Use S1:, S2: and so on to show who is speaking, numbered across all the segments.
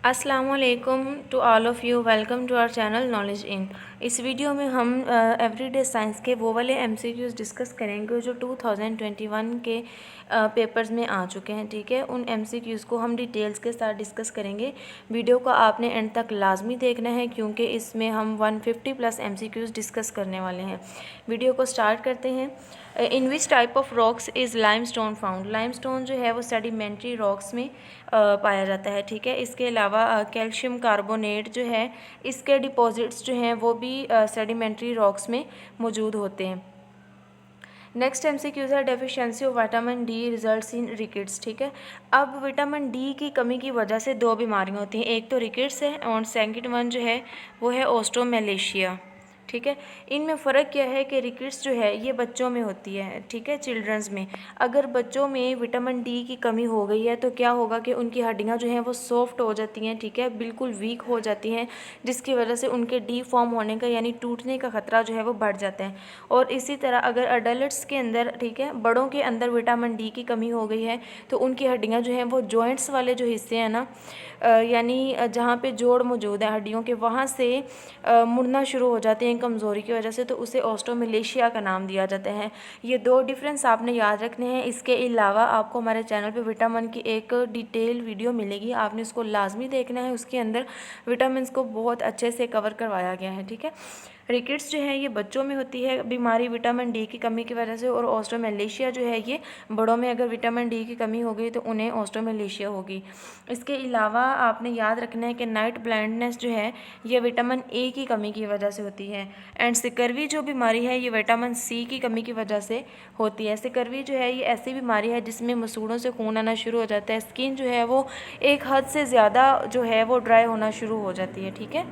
S1: अस्सलामुअलैकुम to all of you. Welcome to our channel knowledge in. इस video में हम एवरीडे साइंस के वो वाले एमसीक्यूज़ डिस्कस करेंगे जो 2021 के पेपर्स में आ चुके हैं। ठीक है, उन एमसीक्यूज़ को हम डिटेल्स के साथ डिस्कस करेंगे। वीडियो को आपने एंड तक लाजमी देखना है क्योंकि इसमें हम 150 प्लस एमसीक्यूज़ डिस्कस करने वाले हैं। वीडियो को स्टार्ट करते हैं। In which type of rocks is limestone found. Limestone जो है वो सेडिमेंट्री रॉक्स में पाया जाता है। ठीक है, इसके अलावा कैल्शियम कार्बोनेट जो है इसके डिपॉजिट्स जो हैं वो भी सेडिमेंट्री रॉक्स में मौजूद होते हैं। नेक्स्ट एमसीक्यूज़ है deficiency of vitamin D results in rickets. ठीक है, अब विटामिन डी की कमी की वजह से दो बीमारियां होती हैं, एक तो रिकेट्स है और सेकंड वन जो है वो है ओस्टोमेलेशिया। ठीक है, इनमें फ़र्क क्या है कि रिकेट्स जो है ये बच्चों में होती है। ठीक है, चिल्ड्रंस में अगर बच्चों में विटामिन डी की कमी हो गई है तो क्या होगा कि उनकी हड्डियां जो हैं वो सॉफ्ट हो जाती हैं। ठीक है, बिल्कुल वीक हो जाती हैं, जिसकी वजह से उनके डी फॉर्म होने का यानी टूटने का ख़तरा जो है वो बढ़ जाता है। और इसी तरह अगर अडल्ट्स के अंदर, ठीक है, बड़ों के अंदर विटामिन डी की कमी हो गई है तो उनकी हड्डियाँ जो हैं वो जॉइंट्स वाले जो हिस्से हैं ना, यानी जहाँ पे जोड़ मौजूद है हड्डियों के, वहाँ से मुड़ना शुरू हो जाते हैं कमज़ोरी की वजह से, तो उसे ओस्टोमेलेशिया का नाम दिया जाता है। ये दो डिफरेंस आपने याद रखने हैं। इसके अलावा आपको हमारे चैनल पे विटामिन की एक डिटेल वीडियो मिलेगी, आपने उसको लाजमी देखना है। उसके अंदर विटामिन को बहुत अच्छे से कवर करवाया गया है। ठीक है, रिकेट्स जो है ये बच्चों में होती है बीमारी विटामिन डी की कमी की वजह से, और ओस्टोमेलेशिया जो है ये बड़ों में अगर विटामिन डी की कमी हो गई तो उन्हें ओस्टोमेलेशिया होगी। इसके अलावा आपने याद रखना है कि नाइट ब्लाइंडनेस जो है ये विटामिन ए की कमी की वजह से होती है। एंड सिकरवी जो बीमारी है ये विटामिन सी की कमी की वजह से होती है। सिकरवी जो है ये ऐसी बीमारी है जिसमें मसूड़ों से खून आना शुरू हो जाता है, स्किन जो है वो एक हद से ज़्यादा जो है वो ड्राई होना शुरू हो जाती है। ठीक है,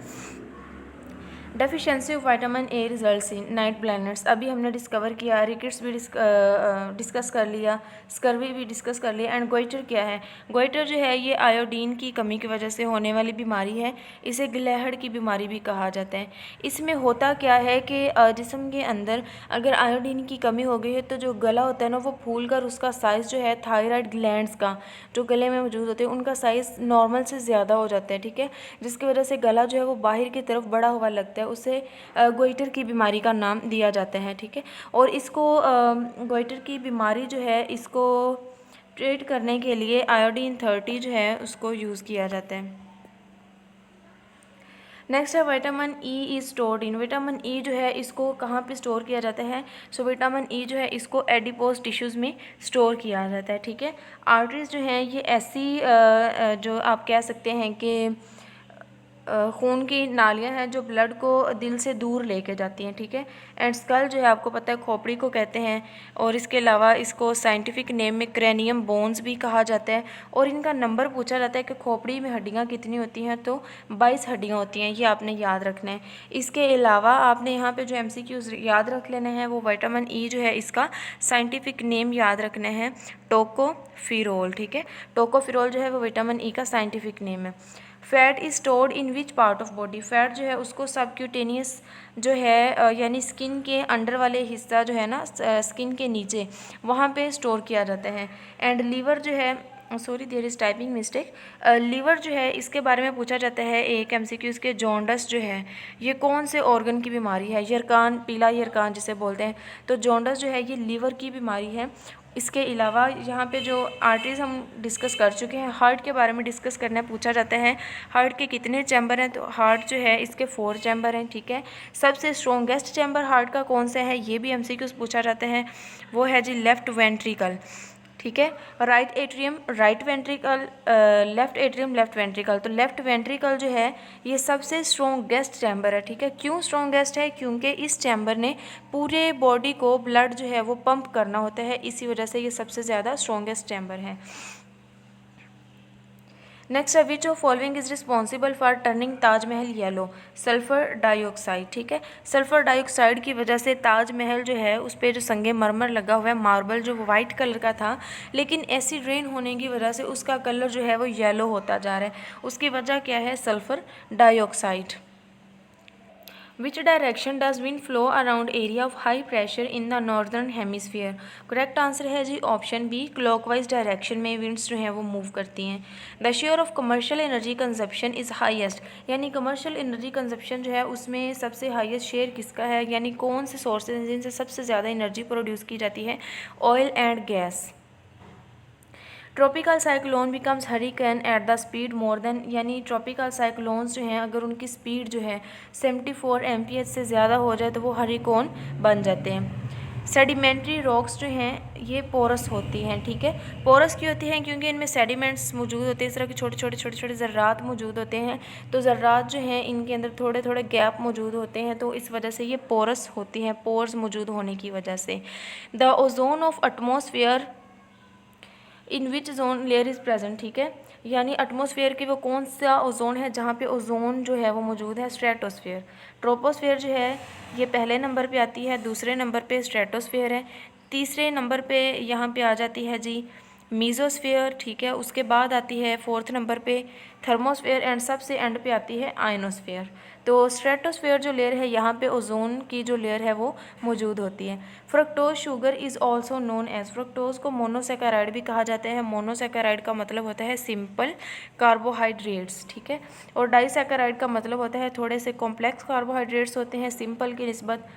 S1: deficiency of vitamin A results in night blindness अभी हमने डिस्कवर किया, रिकेट्स भी डिस्कस कर लिया, स्कर्वी भी डिस्कस कर लिया। एंड गोइटर क्या है? गोइटर जो है ये आयोडीन की कमी की वजह से होने वाली बीमारी है, इसे गिलहड़ की बीमारी भी कहा जाता है। इसमें होता क्या है कि जिस्म के अंदर अगर आयोडीन की कमी हो गई है तो जो गला होता है ना वो फूल कर उसका साइज़ जो है थायराइड ग्लैंड्स का जो गले में मौजूद होते हैं उनका साइज़ नॉर्मल से ज़्यादा हो जाता है। ठीक है, जिसकी वजह से गला जो है वो बाहर की तरफ बड़ा हुआ लगता है, उसे गोइटर की बीमारी का नाम दिया जाता है। ठीक है, और इसको गोइटर की बीमारी जो है इसको ट्रीट करने के लिए आयोडीन 30 जो है उसको यूज़ किया जाता है। नेक्स्ट है vitamin E is stored in. Vitamin E जो है इसको कहाँ पे स्टोर किया जाता है? सो विटामिन ई जो है इसको एडिपोज टिश्यूज़ में स्टोर किया जाता है। ठीक है, आर्टरीज जो हैं ये ऐसी जो आप कह सकते हैं कि खून की नालियाँ हैं जो ब्लड को दिल से दूर लेके जाती हैं। ठीक है, एंड स्कल जो है आपको पता है खोपड़ी को कहते हैं, और इसके अलावा इसको साइंटिफिक नेम में क्रेनियम बोन्स भी कहा जाता है। और इनका नंबर पूछा जाता है कि खोपड़ी में हड्डियाँ कितनी होती हैं, तो 22 हड्डियाँ होती हैं, ये आपने याद रखना है। इसके अलावा आपने यहाँ पे जो MCQs याद रख लेने हैं वो विटामिन ई जो है इसका साइंटिफिक नेम याद रखना है टोकोफिरोल। ठीक है, टोकोफिरोल जो है वो विटामिन ई का साइंटिफिक नेम है। Fat is stored in which part of body. Fat जो है उसको सबक्यूटेनियस जो है यानी स्किन के अंडर वाले हिस्सा जो है ना, स्किन के नीचे वहाँ पे स्टोर किया जाता है। एंड लीवर जो है, sorry there is typing mistake, liver जो है इसके बारे में पूछा जाता है एक MCQ के, जॉन्डस जो है ये कौन से ऑर्गन की बीमारी है? यरकान, पीला यरकान जिसे बोलते हैं, तो जॉन्डस जो है ये लीवर की बीमारी है। इसके अलावा यहाँ पे जो आर्टरीज हम डिस्कस कर चुके हैं, हार्ट के बारे में डिस्कस करना पूछा जाता है, हार्ट के कितने चैम्बर हैं? तो हार्ट जो है इसके 4 चैम्बर हैं। ठीक है, सबसे स्ट्रॉन्गेस्ट चैम्बर हार्ट का कौन सा है ये भी MCQs पूछा जाता है, वो है जी लेफ़्ट वेंट्रिकल। ठीक है, right atrium right ventricle, left atrium left ventricle. तो लेफ्ट वेंट्रिकल जो है ये सबसे स्ट्रॉन्गेस्ट चैम्बर है। ठीक है, क्यों स्ट्रॉन्गेस्ट है? क्योंकि इस चैम्बर ने पूरे बॉडी को ब्लड जो है वो पंप करना होता है, इसी वजह से ये सबसे ज़्यादा स्ट्रॉन्गेस्ट चैम्बर है। नेक्स्ट है which of following is responsible for turning Taj Mahal yellow. Sulphur dioxide. ठीक है, सल्फ़र डाइऑक्साइड की वजह से ताजमहल जो है उस पर जो संगे मरमर लगा हुआ है, मार्बल जो वाइट कलर का था, लेकिन एसिड रेन होने की वजह से उसका कलर जो है वो येलो होता जा रहा है। उसकी वजह क्या है? Sulphur dioxide. Which direction does wind flow around area of high pressure in the northern hemisphere. Correct answer है जी ऑप्शन बी, क्लॉकवाइज डायरेक्शन में विंड्स जो हैं वो मूव करती हैं। The share of commercial energy consumption is highest, यानी commercial energy consumption जो है उसमें सबसे हाईएस्ट शेयर किसका है, यानी कौन से सोर्सेज हैं जिनसे सबसे ज़्यादा एनर्जी प्रोड्यूस की जाती है, oil and gas. Tropical cyclone becomes hurricane at the speed more than, यानी ट्रॉपिकल साइक्लोन्स जो हैं अगर उनकी स्पीड जो है 74 MPH से ज़्यादा हो जाए तो वो हरिकोन बन जाते हैं। सेडिमेंट्री रॉक्स जो हैं ये पोरस होती हैं, ठीक है। पोरस क्यों होती हैं, क्योंकि इनमें सेडिमेंट्स मौजूद होते हैं, इस तरह के छोटे छोटे ज़र्रात मौजूद होते हैं। तो ज़र्रात जो हैं इनके अंदर थोड़े थोड़े गैप मौजूद होते हैं, तो इस वजह से ये पोरस होती हैं, पोर्स मौजूद होने की वजह से। The ozone of atmosphere in which zone layer is present, ठीक है, यानी एटमॉस्फेयर की वो कौन सा ओजोन है जहाँ पे ओजोन जो है वो मौजूद है, स्ट्रेटोस्फेयर। ट्रोपोस्फेयर जो है ये पहले नंबर पे आती है, दूसरे नंबर पे स्ट्रेटोस्फेयर है, तीसरे नंबर पे यहाँ पे आ जाती है जी मीजोस्फेयर, ठीक है, उसके बाद आती है फोर्थ नंबर पे थर्मोस्फेयर एंड सबसे एंड पे आती है आयनोस्फेयर। तो स्ट्रेटोस्फेयर जो लेयर है यहाँ पे ओजोन की जो लेयर है वो मौजूद होती है। Fructose sugar is also known as, fructose को मोनोसेकेराइड भी कहा जाता है। मोनोसेकेराइड का मतलब होता है सिंपल कार्बोहाइड्रेट्स, ठीक है, और डाइसेकेराइड का मतलब होता है थोड़े से कॉम्प्लेक्स कार्बोहाइड्रेट्स होते हैं सिंपल की निस्बत।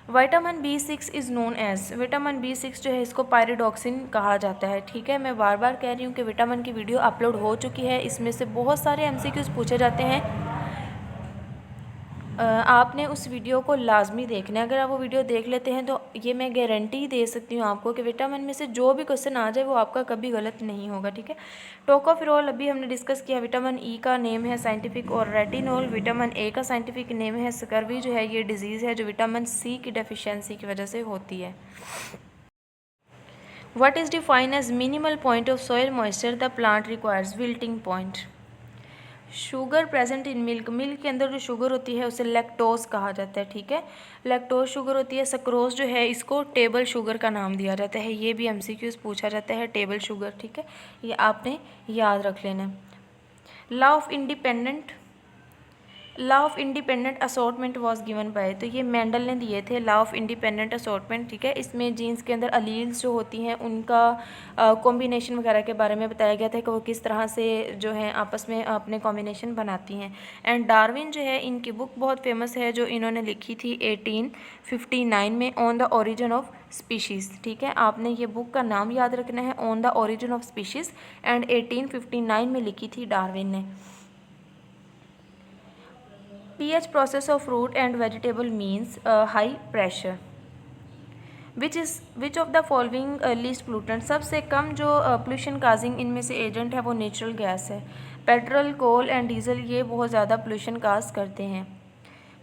S1: Vitamin B6 is known as, vitamin B6 जो है इसको पायरिडॉक्सिन कहा जाता है, ठीक है। मैं बार बार कह रही हूँ कि विटामिन की वीडियो अपलोड हो चुकी है, इसमें से बहुत सारे MCQs पूछे जाते हैं। आपने उस वीडियो को लाजमी देखना है। अगर आप वो वीडियो देख लेते हैं तो ये मैं गारंटी दे सकती हूँ आपको कि विटामिन में से जो भी क्वेश्चन आ जाए वो आपका कभी गलत नहीं होगा, ठीक है। टोकोफेरोल अभी हमने डिस्कस किया, विटामिन ई का नेम है साइंटिफिक, और रेटिनॉल विटामिन ए का साइंटिफिक नेम है। स्कर्वी जो है ये डिजीज़ है जो विटामिन सी की डेफिशिएंसी की वजह से होती है। What is define as minimal point of soil moisture the plant requires, wilting point. Sugar present in milk, milk के अंदर जो शुगर होती है उसे लैक्टोज कहा जाता है, ठीक है। लैक्टोज शुगर होती है। सक्रोज जो है इसको टेबल शुगर का नाम दिया जाता है, ये भी MCQs पूछा जाता है, टेबल शुगर, ठीक है, ये आपने याद रख लेना। Law of independent assortment was given by, तो ये मेंडल ने दिए थे लॉ ऑफ इंडिपेंडेंट असॉर्टमेंट, ठीक है। इसमें जीन्स के अंदर अलील्स जो होती हैं उनका कॉम्बिनेशन वगैरह के बारे में बताया गया था कि वो किस तरह से जो है आपस में अपने कॉम्बिनेशन बनाती हैं। एंड डार्विन जो है इनकी बुक बहुत फेमस है जो इन्होंने लिखी थी 1859 में, on the origin of species, ठीक है। आपने ये बुक का नाम याद रखना है, on the origin of species, and 1859 में लिखी थी डार्विन ने। pH process of fruit and vegetable means high pressure. Which of the following least pollutant, सबसे कम जो पोल्यूशन काजिंग इनमें से एजेंट है वो नेचुरल गैस है। पेट्रोल, कोल एंड डीजल ये बहुत ज़्यादा पोल्यूशन काज करते हैं।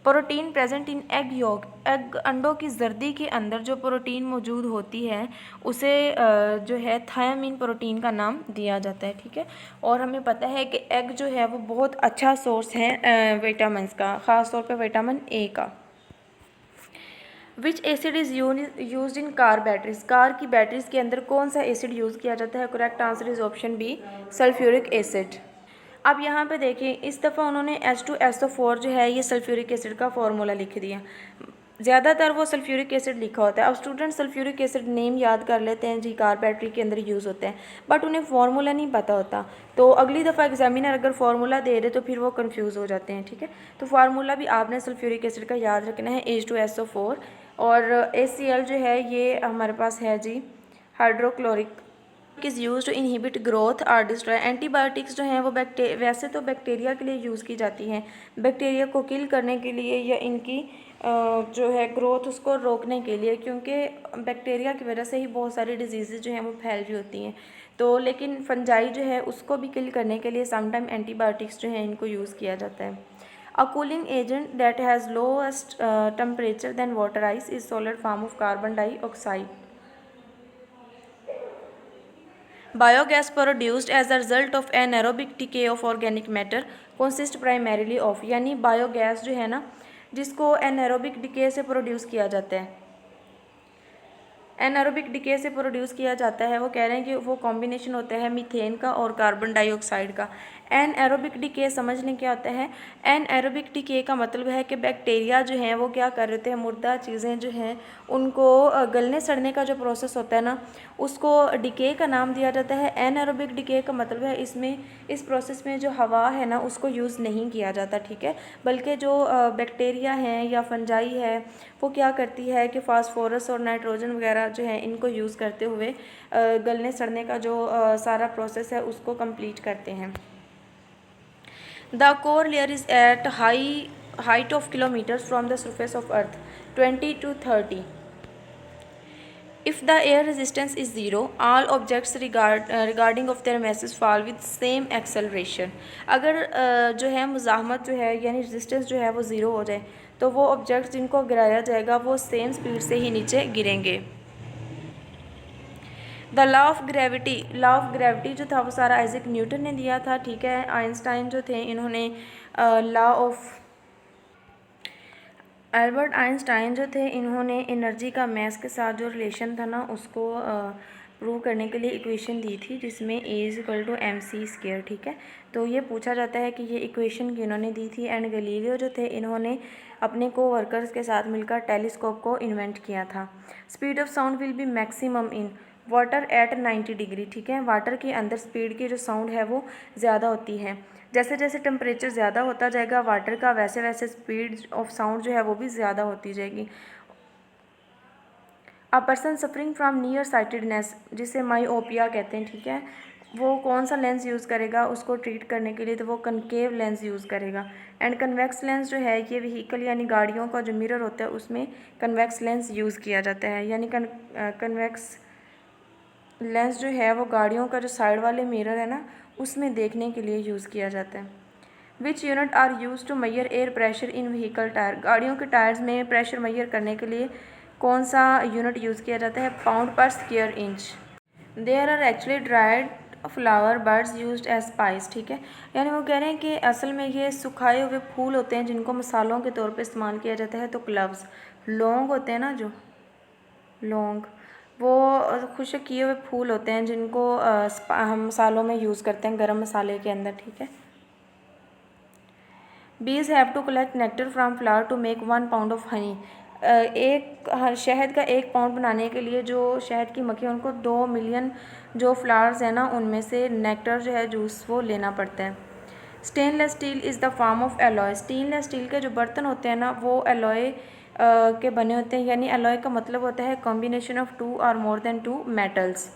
S1: Protein present in egg yolk, egg अंडों की जर्दी के अंदर जो प्रोटीन मौजूद होती है उसे जो है थायामीन प्रोटीन का नाम दिया जाता है, ठीक है। और हमें पता है कि एग जो है वो बहुत अच्छा सोर्स है विटामिन का, ख़ास तौर पे विटामिन ए का। Which acid is use in car batteries, car की बैटरीज के अंदर कौन सा एसिड यूज़ किया जाता है। Correct answer is option B, sulphuric acid. अब यहाँ पे देखिए इस दफ़ा उन्होंने H2SO4 जो है ये सल्फ्यूरिक एसिड का फार्मूला लिख दिया। ज़्यादातर वो सल्फ्यूरिक एसिड लिखा होता है। अब स्टूडेंट सल्फ्यूरिक एसिड नेम याद कर लेते हैं जी, कार बैटरी के अंदर यूज़ होते हैं, बट उन्हें फार्मूला नहीं पता होता। तो अगली दफ़ा एग्जामिनर अगर फार्मूला दे दे तो फिर वो कंफ्यूज हो जाते हैं, ठीक है। तो फार्मूला भी आपने सल्फ्यूरिक एसिड का याद रखना है, H2SO4, और ACl जो है ये हमारे पास है जी hydrochloric is use to inhibit growth और डिस्ट्रॉय। एंटीबायोटिक्स जो हैं वो वैसे तो बैक्टीरिया के लिए यूज़ की जाती हैं, बैक्टीरिया को किल करने के लिए या इनकी जो है ग्रोथ उसको रोकने के लिए, क्योंकि बैक्टीरिया की वजह से ही बहुत सारी डिजीज़ जो हैं वो फैल रही होती हैं। तो लेकिन फंजाई जो है उसको भी किल करने के लिए समटाइम एंटीबायोटिक्स जो हैं इनको यूज़ किया जाता है। A cooling agent that has lowest temperature than water ice is solid form of carbon dioxide. Biogas produced as a result of anaerobic decay of organic matter consist primarily of, यानी biogas जो है ना जिसको anaerobic decay से produce किया जाता है, anaerobic decay से प्रोड्यूस किया जाता है, वो कह रहे हैं कि वो कॉम्बिनेशन होता है मीथेन का और कार्बन डाइऑक्साइड का। एन एरोबिक डिके समझने क्या होता है। एन एरोबिक डिके का मतलब है कि बैक्टीरिया जो हैं वो क्या कर रहे थे, मुर्दा चीज़ें जो हैं उनको गलने सड़ने का जो प्रोसेस होता है ना, उसको डिके का नाम दिया जाता है। एन एरोबिक डिके का मतलब है इसमें, इस प्रोसेस में जो हवा है ना उसको यूज़ नहीं किया जाता, ठीक है, बल्कि जो बैक्टीरिया हैं या फंजाई है वो क्या करती है कि फास्फोरस और नाइट्रोजन वगैरह जो है इनको यूज़ करते हुए गलने सड़ने का जो सारा प्रोसेस है उसको कंप्लीट करते हैं। The core layer is at height of kilometres from the surface of earth 20 to 30. If the air resistance is zero, all objects regarding of their masses fall with same acceleration. अगर जो है मुज़ाहमत जो है यानी resistance जो है वो zero हो जाए तो वो ऑब्जेक्ट्स जिनको गिराया जाएगा वो सेम स्पीड से ही नीचे गिरेंगे। द लॉ ऑफ ग्रेविटी जो था वो सारा आइजैक न्यूटन ने दिया था, ठीक है। आइंस्टाइन जो थे इन्होंने लॉ ऑफ एल्बर्ट आइंस्टाइन जो थे इन्होंने एनर्जी का मैस के साथ जो रिलेशन था ना उसको प्रूव करने के लिए इक्वेशन दी थी जिसमें E is equal to M C square, ठीक है। तो ये पूछा जाता है कि ये इक्वेशन किन्होंने दी थी। एंड गैलीलियो जो थे इन्होंने अपने को वर्कर्स के साथ मिलकर टेलीस्कोप को इन्वेंट किया था। Speed of sound will be maximum in water at 90 degree, ठीक है। वाटर के अंदर स्पीड की जो साउंड है वो ज़्यादा होती है। जैसे जैसे टेम्परेचर ज़्यादा होता जाएगा वाटर का वैसे वैसे स्पीड ऑफ साउंड जो है वो भी ज़्यादा होती जाएगी। A person suffering from near sightedness जिसे माइओपिया कहते हैं, ठीक है, वो कौन सा लेंस यूज़ करेगा उसको ट्रीट करने के लिए, तो वो कनकेव लेंस यूज़ करेगा। एंड कन्वेक्स लेंस जो है ये व्हीकल यानी गाड़ियों का जो मिरर होता है उसमें कन्वेक्स लेंस यूज़ किया जाता है, यानी कन्वेक्स लेंस जो है वो गाड़ियों का जो साइड वाले मिरर है ना उसमें देखने के लिए यूज़ किया जाता है। Which unit are use to measure air pressure in vehicle tyre, गाड़ियों के टायर्स में प्रेशर मैयर करने के लिए कौन सा यूनिट यूज़ किया जाता है, pound per square inch. There are actually dried flower buds used as spice, ठीक है, यानी वो कह रहे हैं कि असल में ये सुखाए हुए फूल होते हैं जिनको मसालों के तौर पे इस्तेमाल किया जाता है। तो क्लव्स, लौंग होते हैं ना, जो लौंग वो खुश्क किए हुए फूल होते हैं जिनको हम मसालों में यूज़ करते हैं गरम मसाले के अंदर, ठीक है। Bees have to collect nectar from flower to make 1 pound of honey, एक शहद का 1 पाउंड बनाने के लिए जो शहद की मक्खी उनको 2 मिलियन जो फ्लावर्स हैं ना उनमें से नेक्टर जो है जूस वो लेना पड़ता है। Stainless steel is the form of alloy, stainless steel के जो बर्तन होते हैं ना वो एलॉय के बने होते हैं, यानी एलॉय का मतलब होता है combination of 2 or more than 2 metals.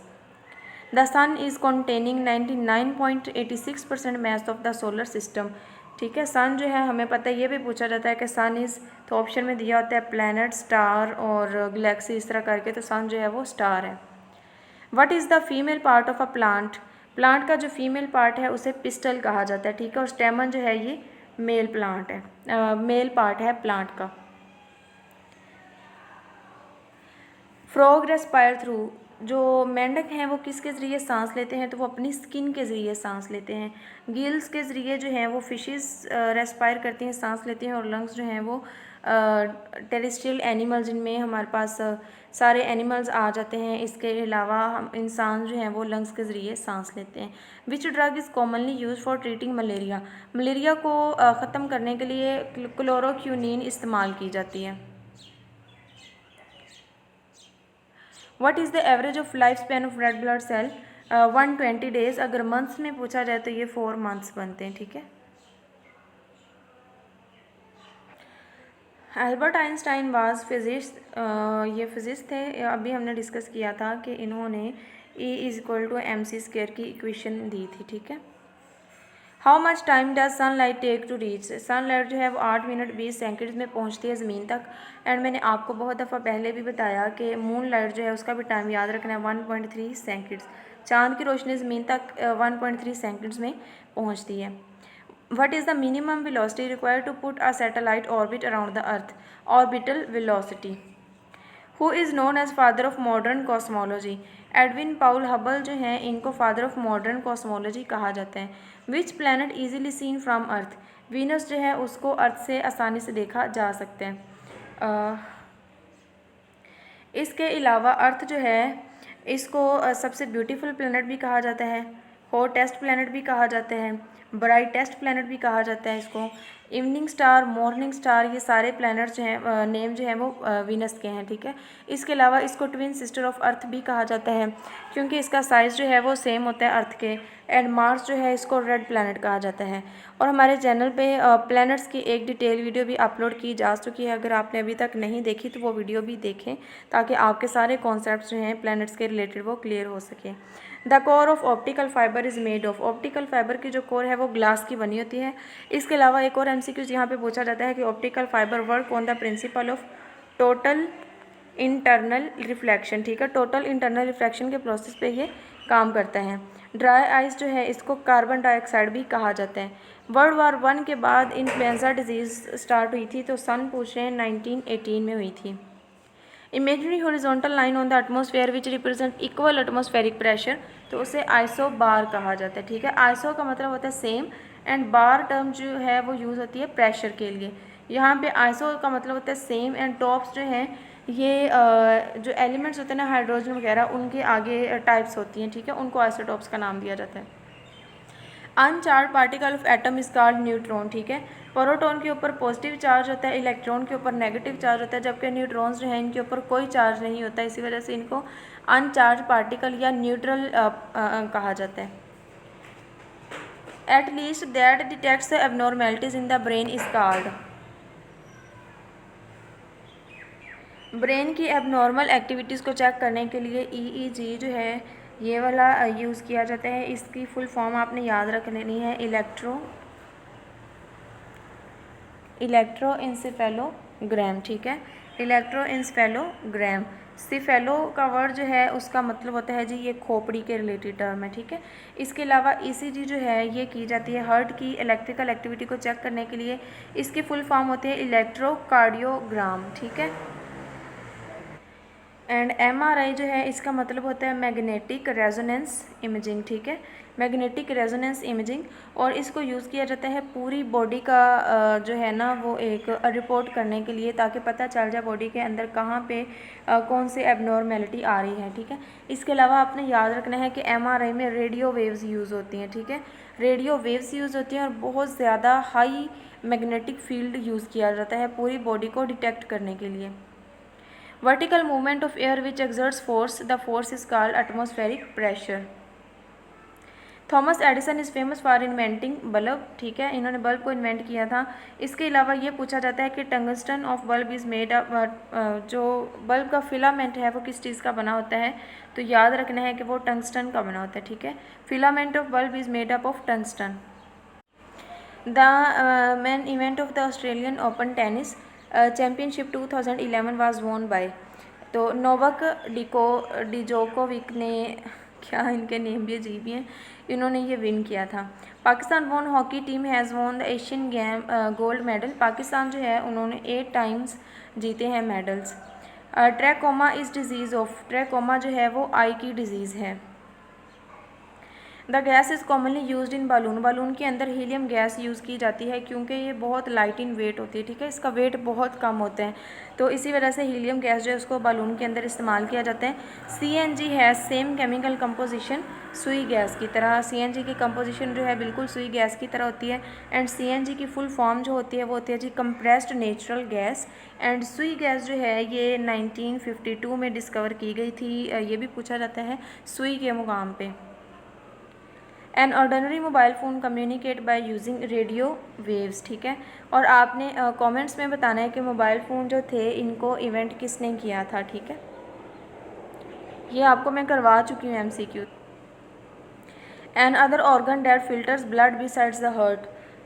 S1: The sun is containing 99.86% mass of the solar system, ठीक है। सन जो है हमें पता है, ये भी पूछा जाता है कि सन इज़, तो ऑप्शन में दिया होता है प्लैनेट, स्टार और गैलेक्सी इस तरह करके, तो सन जो है वो स्टार है। What is the female part of a plant, plant का जो फीमेल पार्ट है उसे पिस्टल कहा जाता है, ठीक है, और स्टेमन जो है ये मेल प्लांट है, मेल पार्ट है प्लांट का। फ्रॉग रेस्पायर थ्रू, जो मेंढक हैं वो किसके ज़रिए सांस लेते हैं, तो वो अपनी स्किन के ज़रिए सांस लेते हैं। गिल्स के ज़रिए जो हैं वो फिशेस रेस्पायर करती हैं, सांस लेती हैं, और लंग्स जो हैं वो टेरेस्ट्रियल एनिमल जिनमें हमारे पास सारे एनिमल्स आ जाते हैं, इसके अलावा हम इंसान जो हैं वो लंग्स के ज़रिए सांस लेते हैं। Which drug is commonly use for treating malaria, malaria को ख़त्म करने के लिए क्लोरोक्विनीन इस्तेमाल की जाती है। What is the average of life span of red blood cell, 120 days, अगर मंथ्स में पूछा जाए तो ये 4 months बनते हैं, ठीक है। एल्बर्ट आइंस्टाइन वाज फिजिक्स, ये फिजिक्स थे, अभी हमने डिस्कस किया था कि इन्होंने E is equal to M C square की इक्वेशन दी थी, ठीक है। How much time does sunlight take to reach, sunlight जो है वो 8 मिनट 20 सेकंड में पहुंचती है ज़मीन तक। एंड मैंने आपको बहुत दफ़ा पहले भी बताया कि मून लाइट जो है उसका भी टाइम याद रखना है, 1.3 सेकंड्स। चाँद की रोशनी ज़मीन तक 1.3 सेकंड्स में पहुंचती है। What is the minimum velocity required to put a satellite orbit around the earth, orbital velocity? Who is known as father of modern cosmology? Edwin Paul Hubble जो हैं इनको फादर ऑफ मॉडर्न कॉस्मोलॉजी कहा जाता है। Which planet easily seen from Earth, Venus जो है उसको अर्थ से आसानी से देखा जा सकता है। इसके अलावा अर्थ जो है इसको सबसे ब्यूटीफुल प्लानट भी कहा जाता है। हॉटेस्ट प्लैनेट भी कहा जाता है, ब्राइटेस्ट प्लैनेट भी कहा जाता है इसको, इवनिंग स्टार, मॉर्निंग स्टार, ये सारे प्लैनेट्स जो हैं नेम जो है वो वीनस के हैं, ठीक है। इसके अलावा इसको ट्विन सिस्टर ऑफ अर्थ भी कहा जाता है क्योंकि इसका साइज़ जो है वो सेम होता है अर्थ के। एंड मार्स जो है इसको रेड प्लैनेट कहा जाता है। और हमारे चैनल पे प्लैनेट्स की एक डिटेल वीडियो भी अपलोड की जा चुकी है, अगर आपने अभी तक नहीं देखी तो वो वीडियो भी देखें ताकि आपके सारे कॉन्सेप्ट्स जो हैं प्लैनेट्स के रिलेटेड वो क्लियर हो सके। The core of optical fibre is made of, optical fibre की जो कोर है वो ग्लास की बनी होती है। इसके अलावा एक और एमसीक्यूज यहाँ पे पूछा जाता है कि optical fibre work on the principle of total internal reflection, ठीक है, टोटल इंटरनल रिफ्लेक्शन के प्रोसेस पे ये काम करता है। ड्राई आइस जो है इसको कार्बन डाइऑक्साइड भी कहा जाता है। वर्ल्ड वार 1 के बाद इन्फ्लुएंजा डिजीज़ स्टार्ट हुई थी, तो सन पूछ रहे हैं 1918 में हुई थी। Imaginary horizontal line on the atmosphere which represent equal atmospheric pressure, तो उसे आइसो बार कहा जाता है, ठीक है। आइसो का मतलब होता है सेम एंड बार टर्म जो है वो यूज़ होती है प्रेशर के लिए। यहाँ पे आइसो का मतलब होता है सेम एंड टॉप्स जो हैं ये जो एलिमेंट्स होते हैं ना हाइड्रोजन वगैरह उनके आगे टाइप्स होती हैं, ठीक है, उनको आइसोटॉप्स का नाम दिया जाता है। अनचार्ज particle of atom is called neutron, ठीक है। प्रोटॉन के ऊपर पॉजिटिव चार्ज होता है, इलेक्ट्रॉन के ऊपर नेगेटिव चार्ज होता है, जबकि न्यूट्रॉन्स जो हैं इनके ऊपर कोई चार्ज नहीं होता है, इसी वजह से इनको अनचार्ज पार्टिकल या न्यूट्रल कहा जाता है। At least that detects abnormalities in the brain is called, brain की एबनॉर्मल एक्टिविटीज़ को चेक करने के लिए EEG जो है ये वाला यूज़ किया जाता है। इसकी फुल फॉर्म आपने याद रख लेनी है, इलेक्ट्रोइंसेफेलोग्राम, ठीक है, इलेक्ट्रोइंसेफेलोग्राम। सिफेलो का वर्ड जो है उसका मतलब होता है जी ये खोपड़ी के रिलेटेड टर्म है, ठीक है। इसके अलावा ECG जो है ये की जाती है हार्ट की इलेक्ट्रिकल एक्टिविटी को चेक करने के लिए। इसकी फुल फॉर्म होती है इलेक्ट्रोकार्डियोग्राम, ठीक है। एंड MRI जो है इसका मतलब होता है मैग्नेटिक रेजोनेंस इमेजिंग, ठीक है, मैग्नेटिक रेजोनेंस इमेजिंग। और इसको यूज़ किया जाता है पूरी बॉडी का जो है ना वो एक रिपोर्ट करने के लिए, ताकि पता चल जाए बॉडी के अंदर कहाँ पे कौन सी एबनॉर्मेलिटी आ रही है, ठीक है। इसके अलावा आपने याद रखना है कि MRI में रेडियो वेव्स यूज़ होती हैं, ठीक है, रेडियो वेव्स यूज़ होती हैं और बहुत ज़्यादा हाई मैग्नेटिक फील्ड यूज़ किया जाता है पूरी बॉडी को डिटेक्ट करने के लिए। Vertical movement of air which exerts force, the force is called atmospheric pressure. Thomas Edison is famous for inventing bulb, ठीक है, इन्होंने बल्ब को इन्वेंट किया था। इसके अलावा ये पूछा जाता है कि tungsten of bulb is made up, जो बल्ब का फिलामेंट है वो किस चीज़ का बना होता है, तो याद रखना है कि वो टंगस्टन का बना होता है, ठीक है। Filament of bulb is made up of tungsten. The main event of the Australian open tennis championship 2011 was won by, तो नोवाक डिजोकोविक ने, क्या इनके नेम भी अजीब ही हैं, इन्होंने ये विन किया था। Pakistan won hockey team has won the Asian game gold medal, Pakistan जो है उन्होंने 8 टाइम्स जीते हैं medals. Trachoma is disease of, trachoma जो है वो आई की डिजीज़ है। The gas is commonly used in balloon, balloon के अंदर हीलियम गैस यूज़ की जाती है क्योंकि ये बहुत लाइट इन वेट होती है, ठीक है, इसका वेट बहुत कम होता है, तो इसी वजह से हीलियम गैस जो है उसको बालून के अंदर इस्तेमाल किया जाता है। CNG है सेम केमिकल कंपोजिशन सुई गैस की तरह, CNG की कंपोजिशन जो है बिल्कुल सुई गैस की तरह होती है। एंड CNG की फुल फॉर्म जो होती है वो होती है जी कंप्रेस्ड नेचुरल गैस। एंड सुई गैस जो है ये 1952 में डिस्कवर की गई थी, ये भी पूछा जाता है सुई के मुकाम पे। An ordinary mobile phone communicate by using radio waves, ठीक है। और आपने कमेंट्स में बताना है कि मोबाइल फ़ोन जो थे इनको इवेंट किसने किया था, ठीक है, ये आपको मैं करवा चुकी हूँ MCQ। An other organ that filters blood besides the heart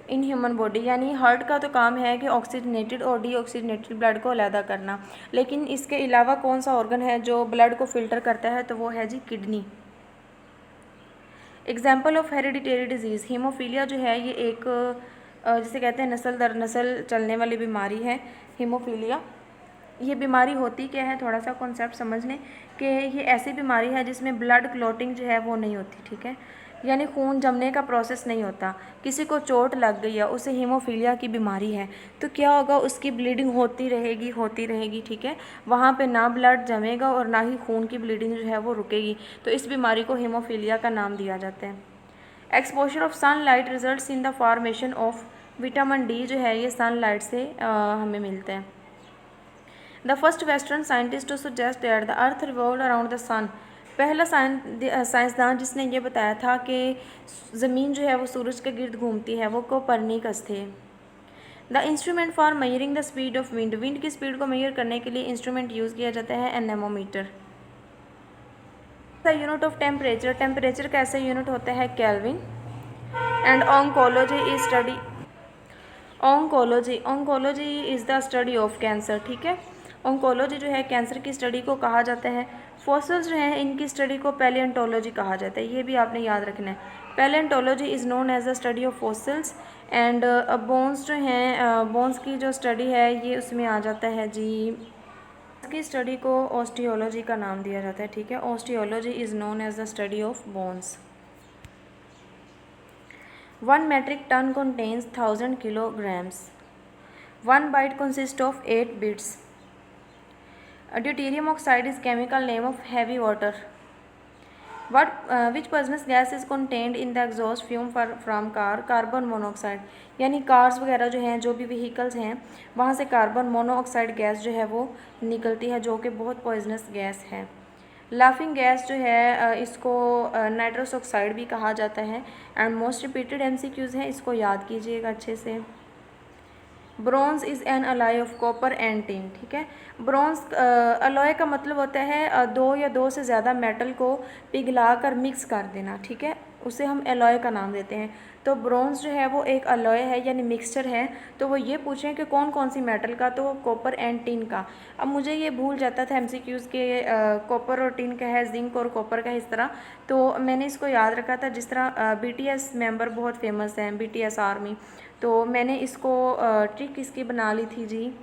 S1: in human body, यानी हार्ट का तो काम है कि ऑक्सीजनेटेड और डीऑक्सीजनेटेड ब्लड को अलहदा करना, लेकिन इसके अलावा कौन सा ऑर्गन है जो ब्लड को फिल्टर करता है, तो वो है जी kidney. Example of hereditary disease, haemophilia जो है ये एक जिसे कहते हैं नस्ल दर नस्ल चलने वाली बीमारी है हीमोफीलिया। ये बीमारी होती क्या है, थोड़ा सा कॉन्सेप्ट समझ लें कि ये ऐसी बीमारी है जिसमें ब्लड क्लॉटिंग जो है वो नहीं होती, ठीक है, यानी खून जमने का प्रोसेस नहीं होता। किसी को चोट लग गई है, उसे हीमोफीलिया की बीमारी है, तो क्या होगा, उसकी ब्लीडिंग होती रहेगी, ठीक है, वहाँ पे ना ब्लड जमेगा और ना ही खून की ब्लीडिंग जो है वो रुकेगी, तो इस बीमारी को हीमोफीलिया का नाम दिया जाता है। Exposure of sunlight results in the formation of vitamin D जो है ये सनलाइट से हमें मिलता है। The first western scientist to suggest that the Earth revolved around the sun, पहला साइंसदान जिसने ये बताया था कि ज़मीन जो है वो सूरज के गिर्द घूमती है वो कोपरनिकस थे। The instrument for measuring the speed of wind, wind की स्पीड को मेजर करने के लिए इंस्ट्रूमेंट यूज़ किया जाता है anemometer. The unit of temperature, temperature कैसे यूनिट होता है kelvin. And oncology is study, oncology is the study of cancer, ठीक है। ऑन्कोलॉजी जो है कैंसर की स्टडी को कहा जाता है। फॉसिल्स जो हैं इनकी स्टडी को पैलियोंटोलॉजी कहा जाता है, ये भी आपने याद रखना है। Palaeontology is known as the study of fossils. And bones जो हैं, बोन्स की जो स्टडी है ये उसमें आ जाता है जी, इसकी स्टडी को ऑस्टियोलॉजी का नाम दिया जाता है, ठीक है। Osteology is known as the study of bones. 1 metric ton contains 1000 kilograms. 1 byte consists of 8 bits. Deuterium oxide is chemical name of heavy water. Which poisonous gas is contained in the exhaust fume from car? Carbon monoxide, यानी cars वगैरह जो हैं, जो भी vehicles हैं, वहाँ से carbon monoxide gas जो है वो निकलती है, जो कि बहुत पॉइजनस गैस है। लाफिंग गैस जो है इसको नाइट्रस ऑक्साइड भी कहा जाता है। एंड मोस्ट रिपीटेड MCQs हैं, इसको याद कीजिएगा अच्छे से। Bronze is an alloy of copper and tin, ठीक है। ब्रॉन्ज अलॉय का मतलब होता है दो या दो से ज़्यादा मेटल को पिघला कर मिक्स कर देना, ठीक है, उसे हम अलॉय का नाम देते हैं। तो ब्रॉन्ज जो है वो एक अलॉय है यानी मिक्सचर है। तो वो ये पूछें कि कौन कौन सी मेटल का, तो कॉपर एंड टिन का। अब मुझे ये भूल जाता था MCQs के कॉपर और टिन का है, जिंक और कॉपर का इस तरह, तो मैंने इसको याद रखा था। जिस तरह BTS मेंबर बहुत फेमस हैं, BTS आर्मी, तो मैंने इसको ट्रिक इसकी बना ली थी जी,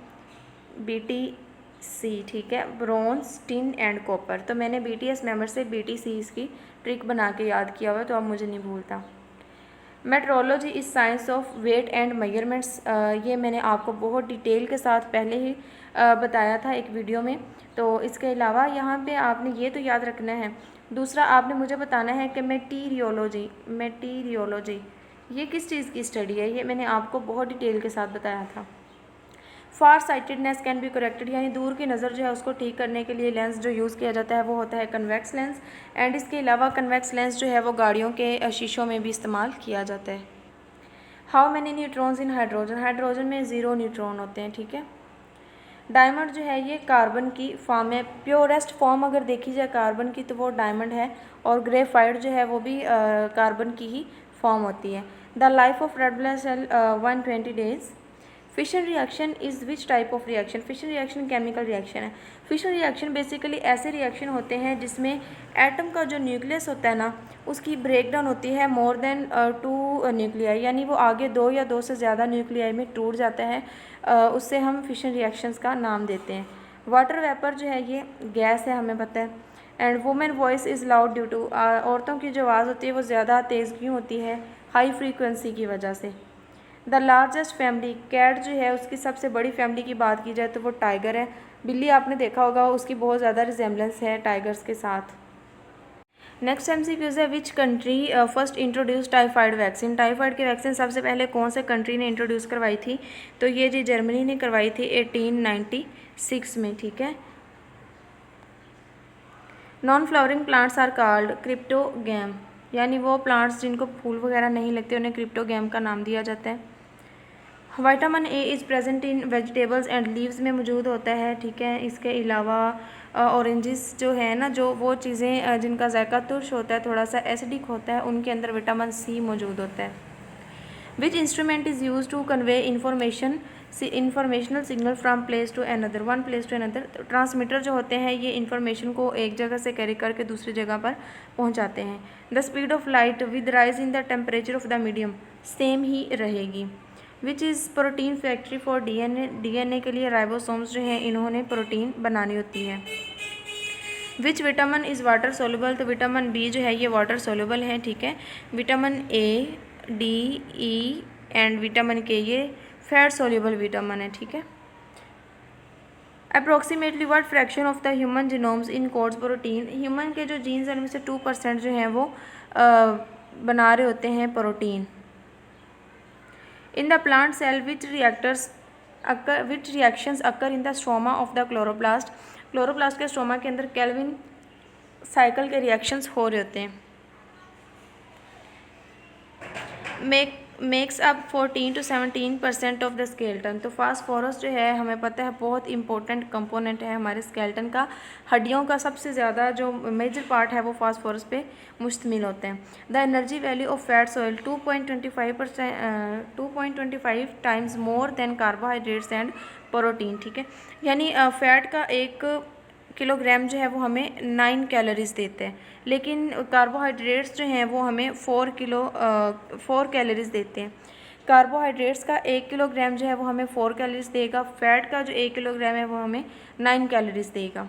S1: BTC, ठीक है, ब्रॉन्ज टिन एंड कॉपर। तो मैंने BTS मेंबर से BTC इसकी ट्रिक बना के याद किया हुआ, तो अब मुझे नहीं भूलता। Metrology is science of weight and measurements, ये मैंने आपको बहुत डिटेल के साथ पहले ही बताया था एक वीडियो में। तो इसके अलावा यहाँ पे आपने ये तो याद रखना है। दूसरा आपने मुझे बताना है कि मेटीरियोलॉजी ये किस चीज़ की स्टडी है, ये मैंने आपको बहुत डिटेल के साथ बताया था। फार साइटेडनेस कैन बी करेक्टेड, यानी दूर की नज़र जो है उसको ठीक करने के लिए लेंस जो यूज़ किया जाता है वो होता है कन्वेक्स लेंस। एंड इसके अलावा कन्वेक्स लेंस जो है वो गाड़ियों के शीशों में भी इस्तेमाल किया जाता है। How many neutrons in hydrogen, hydrogen में 0 न्यूट्रॉन होते हैं, ठीक है। डायमंड जो है ये कार्बन की फॉर्म है, प्योरेस्ट फॉर्म अगर देखी जाए कार्बन की तो वो डायमंड है। और ग्रेफाइट जो है वो भी कार्बन की ही फॉर्म होती है। The life of red blood cell 120 days। Fission reaction is which type of reaction, fission reaction chemical reaction है। फिशन रिएक्शन बेसिकली ऐसे रिएक्शन होते हैं जिसमें एटम का जो न्यूक्लियस होता है ना उसकी ब्रेकडाउन होती है मोर देन 2 न्यूक्लियाई, यानी वो आगे 2 या 2 से ज़्यादा न्यूक्लियाई में टूट जाता है, उससे हम फिशन रिएक्शंस का नाम देते हैं। वाटर वेपर जो है ये गैस है, हमें पता है। And women voice is loud due to, औरतों की जो आवाज़ होती है वो ज़्यादा तेज़ क्यों होती है, हाई फ्रीक्वेंसी की वजह से। द लार्जेस्ट फैमिली, कैट जो है उसकी सबसे बड़ी फैमिली की बात की जाए तो वो टाइगर है। बिल्ली आपने देखा होगा, उसकी बहुत ज़्यादा रिजेम्बलेंस है टाइगर्स के साथ। नेक्स्ट MCQs है, which country first introduce typhoid vaccine, typhoid की वैक्सीन सबसे पहले कौन से कंट्री ने इंट्रोड्यूस करवाई थी, तो ये जी जर्मनी ने करवाई थी 1896 में, ठीक है। Non flowering plants are called cryptogam, यानी वो प्लांट्स जिनको फूल वगैरह नहीं लगते उन्हें क्रिप्टोगैम का नाम दिया जाता है। Vitamin A is present in vegetables and leaves में मौजूद होता है, ठीक है। इसके अलावा ऑरेंजेस जो है ना, जो वो चीज़ें जिनका जायका तुर्श होता है, थोड़ा सा एसिडिक होता है, उनके अंदर विटामिन C मौजूद होता है। Which instrument is use to convey informational signal from place to another, one place to another. Transmitter जो होते हैं ये इंफॉर्मेशन को एक जगह से कैरी करके दूसरी जगह पर पहुंचाते हैं। The speed of light with rise in the temperature of the medium same ही रहेगी। Which is protein factory for DNA के लिए राइबोसोम्स जो हैं इन्होंने प्रोटीन बनानी होती है। Which vitamin is water soluble, तो विटामिन B जो है ये वाटर सोल्यूबल है, ठीक है। Vitamin A, D, E and vitamin K ये फैट सोल्यूबल विटामिन है, ठीक है। Approximately what fraction of the human genomes in codes protein, human के जो जीन्स हैं उनमें से 2% जो हैं वो बना रहे होते हैं protein. In the plant cell which reactions occur in the stroma of the chloroplast. Chloroplast के स्ट्रोमा के अंदर केल्विन साइकिल के रिएक्शंस हो रहे होते हैं। Makes up 14 to 17% of the skeleton. तो फास्फोरस जो है हमें पता है बहुत इंपॉर्टेंट कंपोनेंट है हमारे स्केल्टन का। हड्डियों का सबसे ज़्यादा जो मेजर पार्ट है वो फास्फोरस पे मुश्तमिल होते हैं। The energy value of fat soil 2.25 times more than carbohydrates and protein. ठीक है, यानी फैट का 1 किलोग्राम जो है वो हमें 9 कैलोरीज देते हैं, लेकिन कार्बोहाइड्रेट्स जो हैं वो हमें 4 कैलोरीज देते हैं। कार्बोहाइड्रेट्स का 1 किलोग्राम जो है वो हमें 4 कैलोरीज देगा, फैट का जो 1 किलोग्राम है वो हमें 9 कैलोरीज देगा।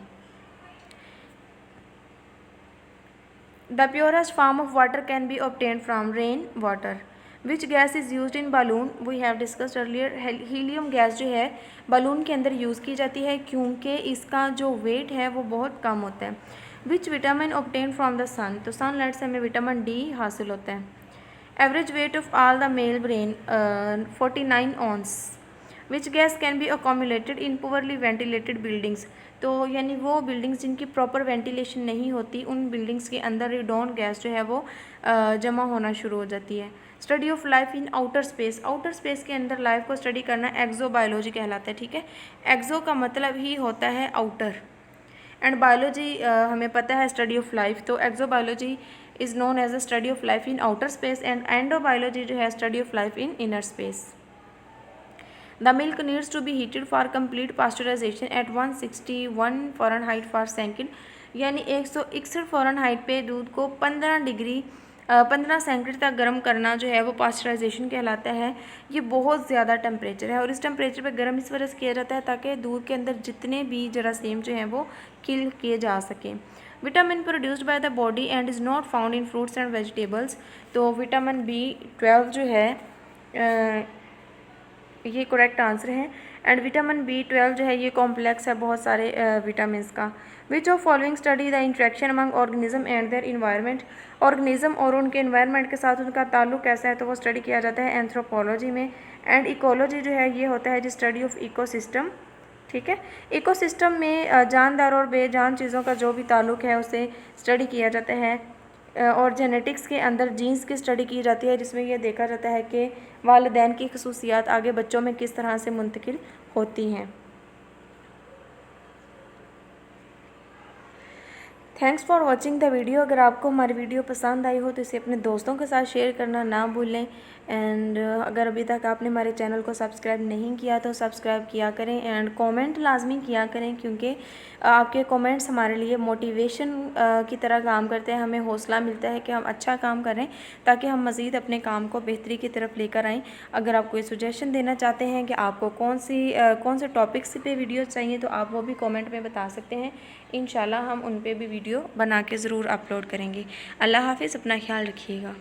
S1: The purest form of water can be obtained from rain water. Which gas is use in balloon, we have discussed earlier. Helium gas जो है बलून के अंदर यूज़ की जाती है क्योंकि इसका जो वेट है वो बहुत कम होता है। Which vitamin obtain from the sun, तो सनलाइट से हमें विटामिन डी हासिल होता है। Average weight of all the male brain 49 ounces. Which gas can be accumulated in poorly ventilated buildings, तो यानी वो बिल्डिंग्स जिनकी प्रॉपर वेंटिलेशन नहीं होती उन बिल्डिंग्स के अंदर रेडॉन गैस जो है वो जमा होना शुरू हो जाती है। Study of life in outer space, outer space के अंदर लाइफ को स्टडी करना एक्सोबायोलॉजी कहलाता है। ठीक है, एक्सो का मतलब ही होता है आउटर एंड बायोलॉजी हमें पता है स्टडी ऑफ लाइफ, तो exobiology is known as a study of life in outer space and endobiology जो है study of life in inner space. The milk needs to be heated for complete pasteurisation at 161 Fahrenheit for second, यानी 161 Fahrenheit पे दूध को 15 centigrade तक गर्म करना जो है वो पास्चराइजेशन कहलाता है। ये बहुत ज़्यादा टेम्परेचर है और इस टेम्परेचर पे गर्म इस वजह से किया जाता है ताकि दूध के अंदर जितने भी जरासीम जो हैं वो किल किए जा सकें। Vitamin produced by the body and is not found in fruits and vegetables, तो विटामिन B12 जो है ये करेक्ट आंसर है। एंड विटामिन B12 जो है ये कॉम्प्लेक्स है बहुत सारे विटामिन का। Which of following study the interaction among organism and their environment, organism और उनके इन्वायरमेंट के साथ उनका ताल्लुक कैसा है तो वो स्टडी किया जाता है एंथ्रोपोलॉजी में। एंड इकोलॉजी जो है ये होता है जी स्टडी ऑफ इकोसिस्टम। ठीक है, इकोसिस्टम में जानदार और बेजान चीज़ों का जो भी ताल्लुक है उसे स्टडी किया जाता है। और जेनेटिक्स के अंदर जीन्स की स्टडी की जाती है जिसमें यह देखा जाता है कि वालिदैन की खसूसियात आगे बच्चों में किस तरह से मुंतकिल होती हैं। Thanks for watching the video. अगर आपको हमारी वीडियो पसंद आई हो तो इसे अपने दोस्तों के साथ शेयर करना ना भूलें। एंड अगर अभी तक आपने हमारे चैनल को सब्सक्राइब नहीं किया तो सब्सक्राइब किया करें एंड कमेंट लाजमी किया करें क्योंकि आपके कमेंट्स हमारे लिए मोटिवेशन की तरह काम करते हैं, हमें हौसला मिलता है कि हम अच्छा काम करें ताकि हम मज़ीद अपने काम को बेहतरी की तरफ लेकर आएँ। अगर आप कोई सजेशन देना चाहते हैं कि आपको कौन से टॉपिक्स पे वीडियो चाहिए तो आप वो भी कमेंट में बता सकते हैं। इंशाल्लाह हम उन पे भी वीडियो बना के ज़रूर अपलोड करेंगे। अल्लाह हाफ़िज़, अपना ख्याल रखिएगा।